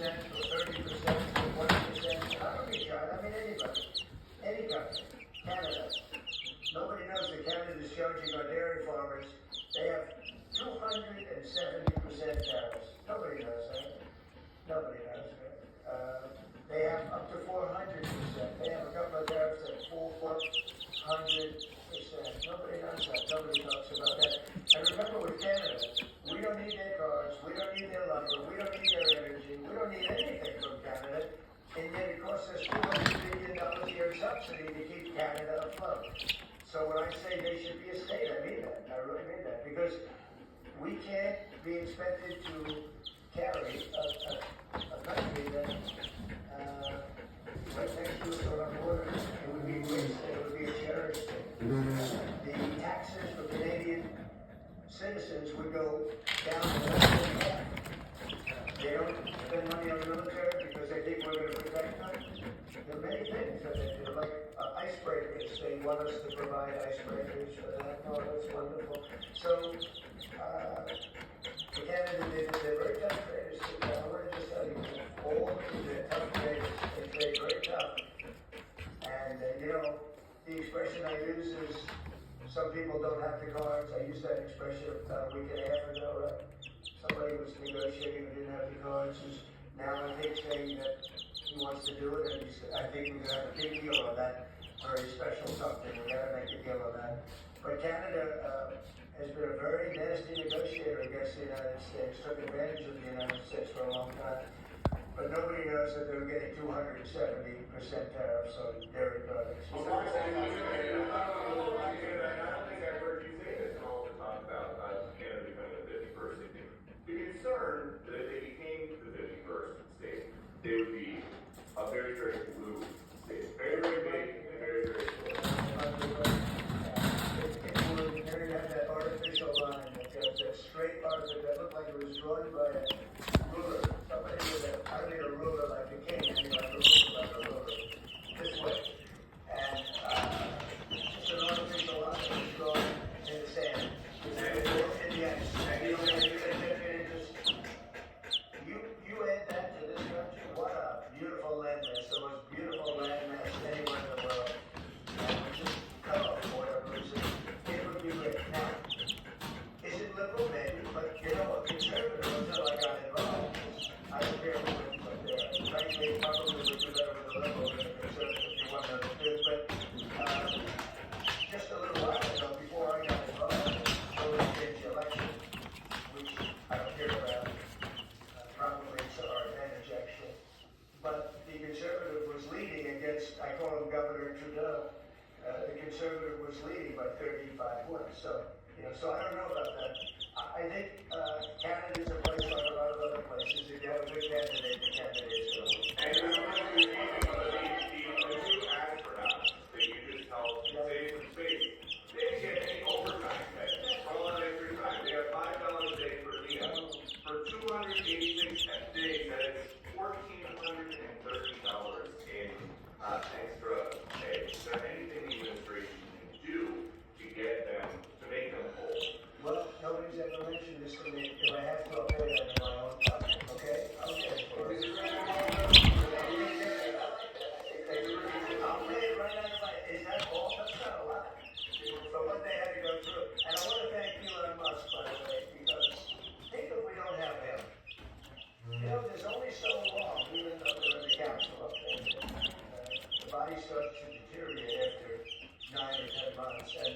or 30% or 1%. I don't mean China, I mean anybody. Any country. Canada. Nobody knows that Canada is charging our dairy farmers. They have 270% tariffs. Nobody knows that. Nobody knows that. They have up to 400%. They have a couple of tariffs at 400%. Nobody knows that. Nobody talks about that. And remember with Canada, we don't need their cars, we don't need their lumber, we don't need their energy, we don't need anything from Canada. And yet it costs us $200 billion a year subsidy to keep Canada afloat. So when I say they should be a state, I mean that. I really mean that. Because we can't be expected to carry a country that right next to us on our border. It would be wasted. It would be a terrorist state. The taxes for Canadian citizens would go down to less than half. They don't spend money on the military because they think we're going to protect them. There are many things that they do, like icebreakers. They want us to provide icebreakers for that. Oh, that's wonderful. So, for Canada, they're very tough traders. I want to just tell you, all of they're tough traders. They trade very tough. And, the expression I use is, some people don't have the cards. I used that expression about a week and a half ago, right? Somebody was negotiating who didn't have the cards, who's now, I think, saying that he wants to do it, and I think we're going to have a big deal on that, very special something. We're going to make a deal on that. But Canada has been a very nasty negotiator against the United States, took advantage of the United States for a long time. But nobody knows that they were getting 270% tariffs on dairy products. Well, I don't think I've heard you say this all the time about Canada becoming the 51st state. The concern that if they became the 51st state, they would be a very, very blue state. Very, very big and very, very blue. It would have that artificial line, that straight line that looked like it was drawn by a ruler. Somebody with I need a ruler like a king, I need like a ruler like a ruler. This way. And just an artificial line that was drawn in the sand. In the ice. And you add that to this country, what a beautiful landmass, the most beautiful landmass anywhere in the world. And we just cut off for whatever reason. It would be great. Now, is it liberal? Maybe, but a conservative until I got involved. I don't care who it is, but frankly, probably would do better with a liberal than a conservative if you want to do. But just a little while ago, before I got involved, there was the election, which I don't care about. Probably it's our advantage, actually. But the conservative was leading against, I call him Governor Trudeau. The conservative was leading by 35 points. So, so I don't know about that. I think Canada's a place like a lot of other places. If you have a good candidate, the candidate's going to win. And the two astronauts that you just helped save some space, they didn't get any overtime pay for all that extra time. They have $5 a day per diem. For 286 days, that is $1,430 in extra pay. Is there anything the administration can do to get them, to make them whole? Well, nobody's ever mentioned this to me. If I have to, I'll pay that in my own pocket. Okay? I'll get it for it. I'll pay it right out of my... Is that all? That's not a lot. But what they had to go through. And I want to thank Elon Musk, by the way, because think if we don't have him. There's only so long, even though they're in the council up there. The body starts to deteriorate after 9 or 10 months. And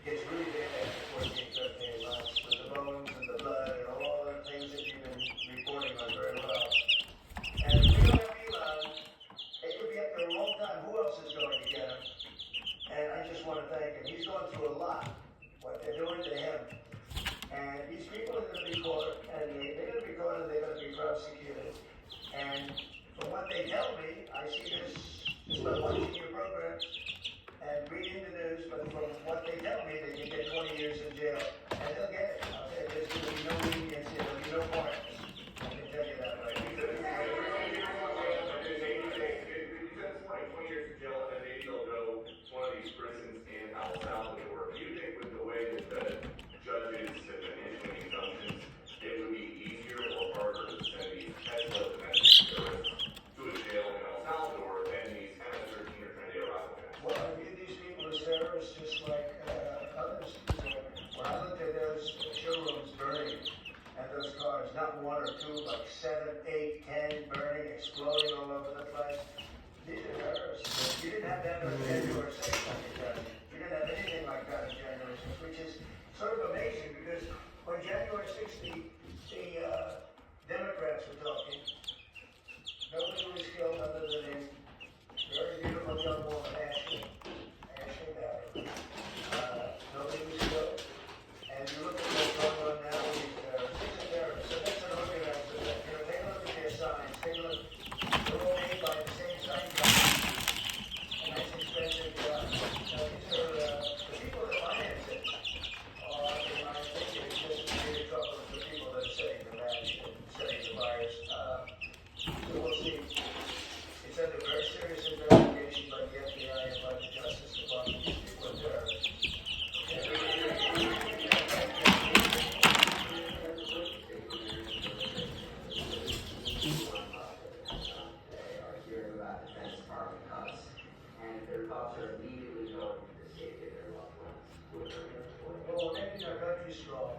it's really bad after 14, 15 months with the bones and the blood and all the things that you've been reporting on very well. And if we don't have Elon, they could be up there a long time. Who else is going to get him? And I just want to thank him. He's gone through a lot, what they're doing to him. And these people are going to be caught, and they're going to be caught and they're going to be prosecuted. And from what they tell me, I see this just by watching your program and reading the news, but from what they tell me, they can get 20 years in jail. And they'll get it. Okay, there's going to be no leniency, there'll be no pardons. I can tell you that right. He says 20 years in jail, and maybe they'll go to one of these prisons in El Salvador. Do you think with the way that the judges have been issuing injunctions, it would be easier or harder to send these Tesla domestic 8, 10, burning, exploding all over the place. These are terrorists. You didn't have that on January 6th, you didn't have anything like that on January 6th, which is sort of amazing because on January 6th, the Democrats were talking. Nobody was killed other than a very beautiful young woman, Ashley Barrett. Nobody was killed. And you look at what's going on now with these terrorists. So that's an organized event. Take a look at their signs. Take a look. They're all made by the same sign company. And that's expensive jobs. Now, these are the people that finance it. In my opinion, it's just as big a trouble as the people that are setting the match and setting the virus. So we'll see. It's under very serious investigation by the FBI and by the Justice Department. These people are terrorists. Well, we're making our country strong,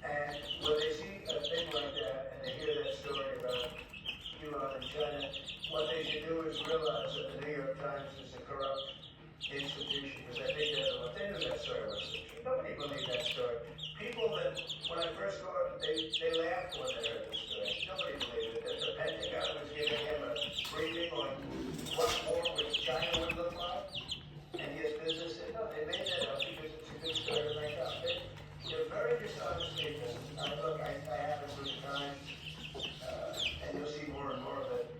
and when they see a thing like that, and they hear that story about Elon and China, what they should do is realize that the New York Times is a corrupt institution, because I think they knew that story was true. Nobody believed that story. People that, when I first saw it, they laughed when they heard the story. Nobody believed it, that the Pentagon was giving him a briefing on what war with China would look like, and his business said, no, they made that up because it's a good story to make up. They're very dishonest people. Look, I haven't with time, and you'll see more and more of it.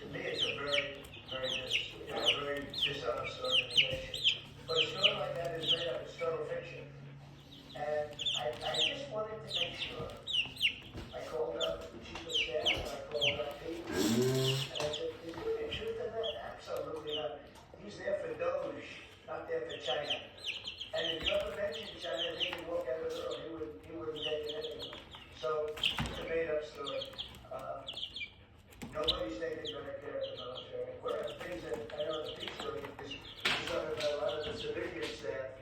To me, it's a very, very dishonest organization. But a story like that is made up. It's total fiction. And I just wanted to make sure. I called up the chief of staff, and I called up Pete, and I said, is there any truth in that? Absolutely not. He's there for Doge, not there for China. And if you ever mentioned China, he would walk out of the room. He wouldn't take it anyway. So it's a made-up story. Nobody's taking better care of the military. One of the things that I know the peace story is talking about a lot of the civilian staff,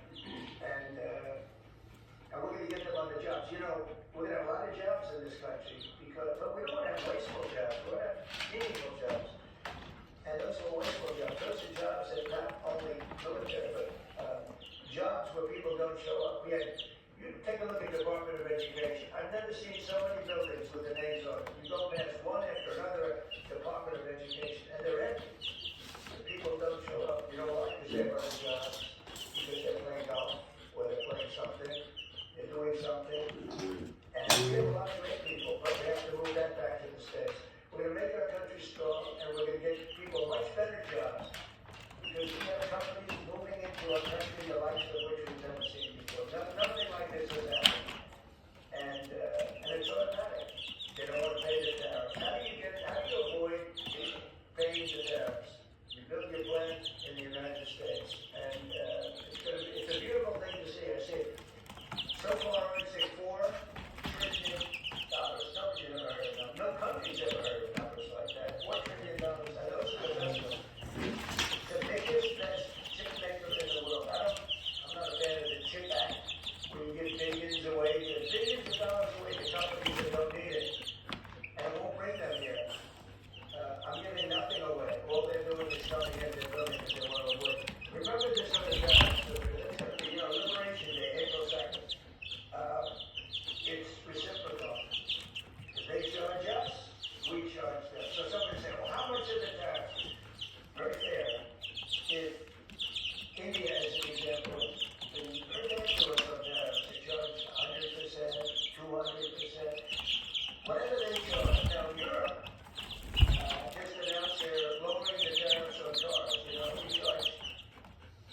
and we're going to get them on the jobs. You know, we're going to have a lot of jobs in this country, but we don't want to have wasteful jobs. We want to have meaningful jobs. And those are wasteful jobs. Those are jobs that not only military, but jobs where people don't show up. You take a look at the Department of Education. I've never seen so many buildings with the names on it. You go past one after another Department of Education, and they're empty. The people don't show up. You know why? Because they're running jobs, because they're playing golf, or they're playing something, they're doing something. And we have a lot of great people, but we have to move that back to the States. We're going to make our country strong, and we're going to get people much better jobs, because we have companies moving into our country the likes of which we've never seen before. Nothing like this has happened. And it's automatic. They don't want to pay the tariffs. How do you avoid paying the tariffs? You build your plant in the United States. And it's a beautiful thing to see. I see it. So far, I'd say $4 trillion. Nobody's ever heard of them. No country's ever heard of numbers like that. $4 trillion. And those are the best ones. The biggest, best chip makers in the world. I'm not a fan of the chip act, where you give billions away, billions of dollars away to companies that don't need it, and it won't bring them here. I'm giving nothing away. All they're doing is coming in their building because they want to work. Remember this other guy, Liberation Day, April 2nd. It's reciprocal. They charge us, we charge them. So somebody say, well, how much of the tax? Very fair. If India, as an example, is very excellent on tariffs, they charge 100%, 200%, whatever they charge. Now, Europe just announced they're lowering the tariffs on cars. You know, we charge,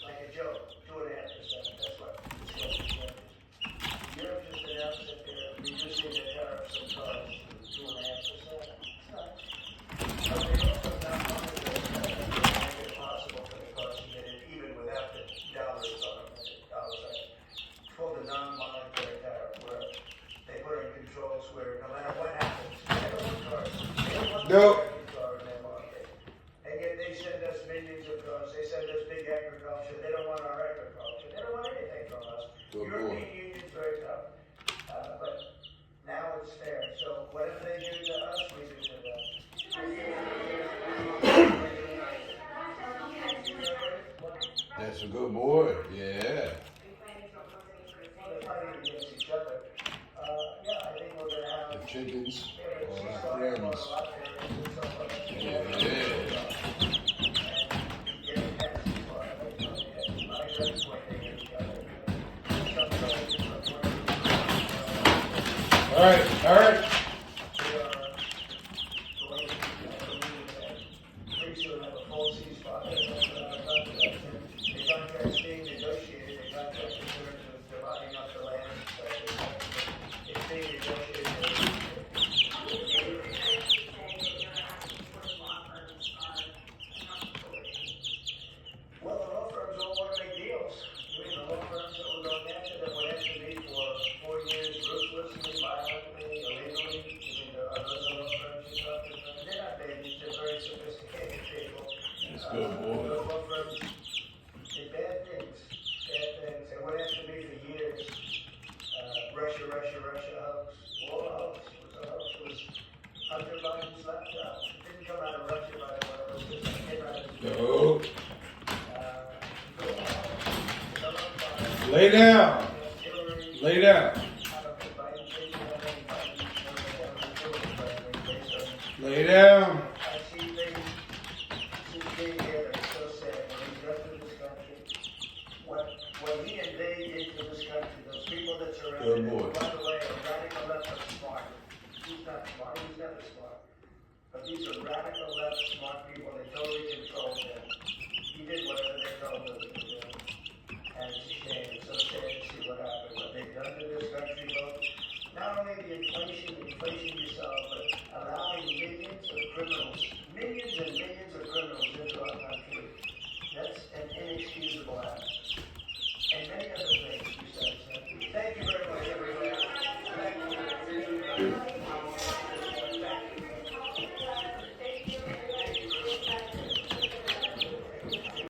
like a joke, 2.5%. That's what the charges. Europe just announced that they're reducing the tariffs on cars to 2.5%. It's not. But they also now make it possible for the cars to get in even without the dollars on them. It's called the non-monetary tariff, where they put in controls where no matter what happens, they don't want cars. They don't want the car in their market. And yet they send us millions of cars. They send us big agriculture. They don't want our agriculture. They don't want anything from us. European Union's very tough. But now it's fair. So whatever they do to us, we lot there is and so on. Yeah. And get it passed as far as I know. I agree with they get together. Some places are working. All right. We are going to, pretty soon have a full ceasefire. The contract's being negotiated, the contract in terms of dividing up the land. It's being negotiated. Well, the law firms all want to make deals. I mean, the law firms that were going after them went after me for 4 years, ruthlessly, violently, illegally. I mean, there are other law firms you're talking about. They're not babies, they're very sophisticated people. That's good, boy. The law firms did bad things. They went after me for years. Russia hoax. War hoax. It was a hoax. It was Hunter Biden's laptop. It didn't come out of Russia, by the way. It was just came out of No. Hillary. Lay down. Lay down. Lay down. I see things since being here that are so sad. When he left this country, what he and they did to this country, those people that surrounded Good him, boy. by the way, are radical left are smart. He's not smart. He's never smart. But these are radical left smart people. They totally control him. He did whatever they told him to do. And it's a shame. It's so sad to see what happened. What they've done to this country, both not only the inflation yourself, but allowing millions and millions of criminals into our country. That's an inexcusable act. And many other things besides that. Thank you very much, everybody. Thank you.